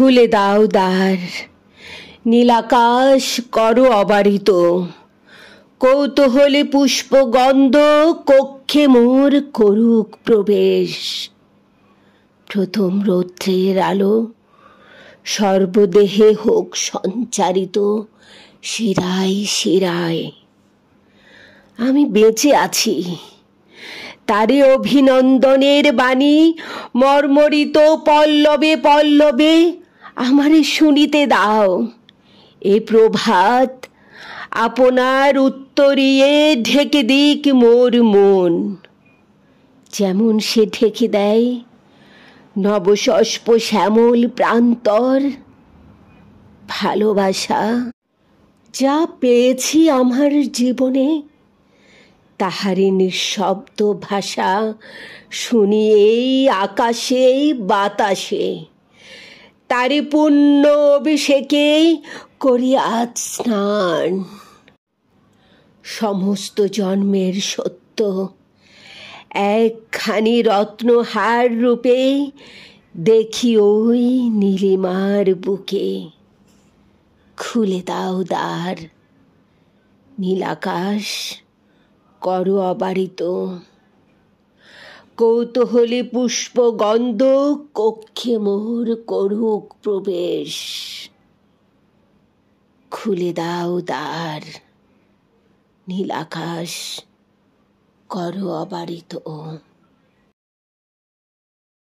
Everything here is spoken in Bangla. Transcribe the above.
খুলে দাও দ্বার, নীলাকাশ করো অবারিত, কৌতূহলে পুষ্পগন্ধ কক্ষে মোর করুক প্রবেশ। প্রথম রৌদ্রের আলো সর্বদেহে হোক সঞ্চারিত, শিরায় শিরায়। আমি বেঁচে আছি, তারে অভিনন্দনের বাণী মর্মরিত পল্লবে পল্লবে আমারে শুনিতে দাও। এ প্রভাত আপনার উত্তরিয়ে ঢেকে দিক মোর মন, যেমন সে ঢেকে দেয় নবশস্প শ্যামল প্রান্তর। ভালোবাসা যা পেয়েছি আমার জীবনে, তাহারি নিঃশব্দ ভাষা শুনি এই আকাশে বাতাসে। তারি পুণ্য অভিষেকে করি আজ স্নান। সমস্ত জন্মের সত্য একখানি রত্নহার রূপে দেখি ওই নীলিমার বুকে। খুলে দাও দ্বার, নীলাকাশ করো অবারিত, কৌতূহলী পুষ্পগন্ধ কক্ষে মোর করুক প্রবেশ। খুলে দাও দ্বার, নীলাকাশ করো অবারিত।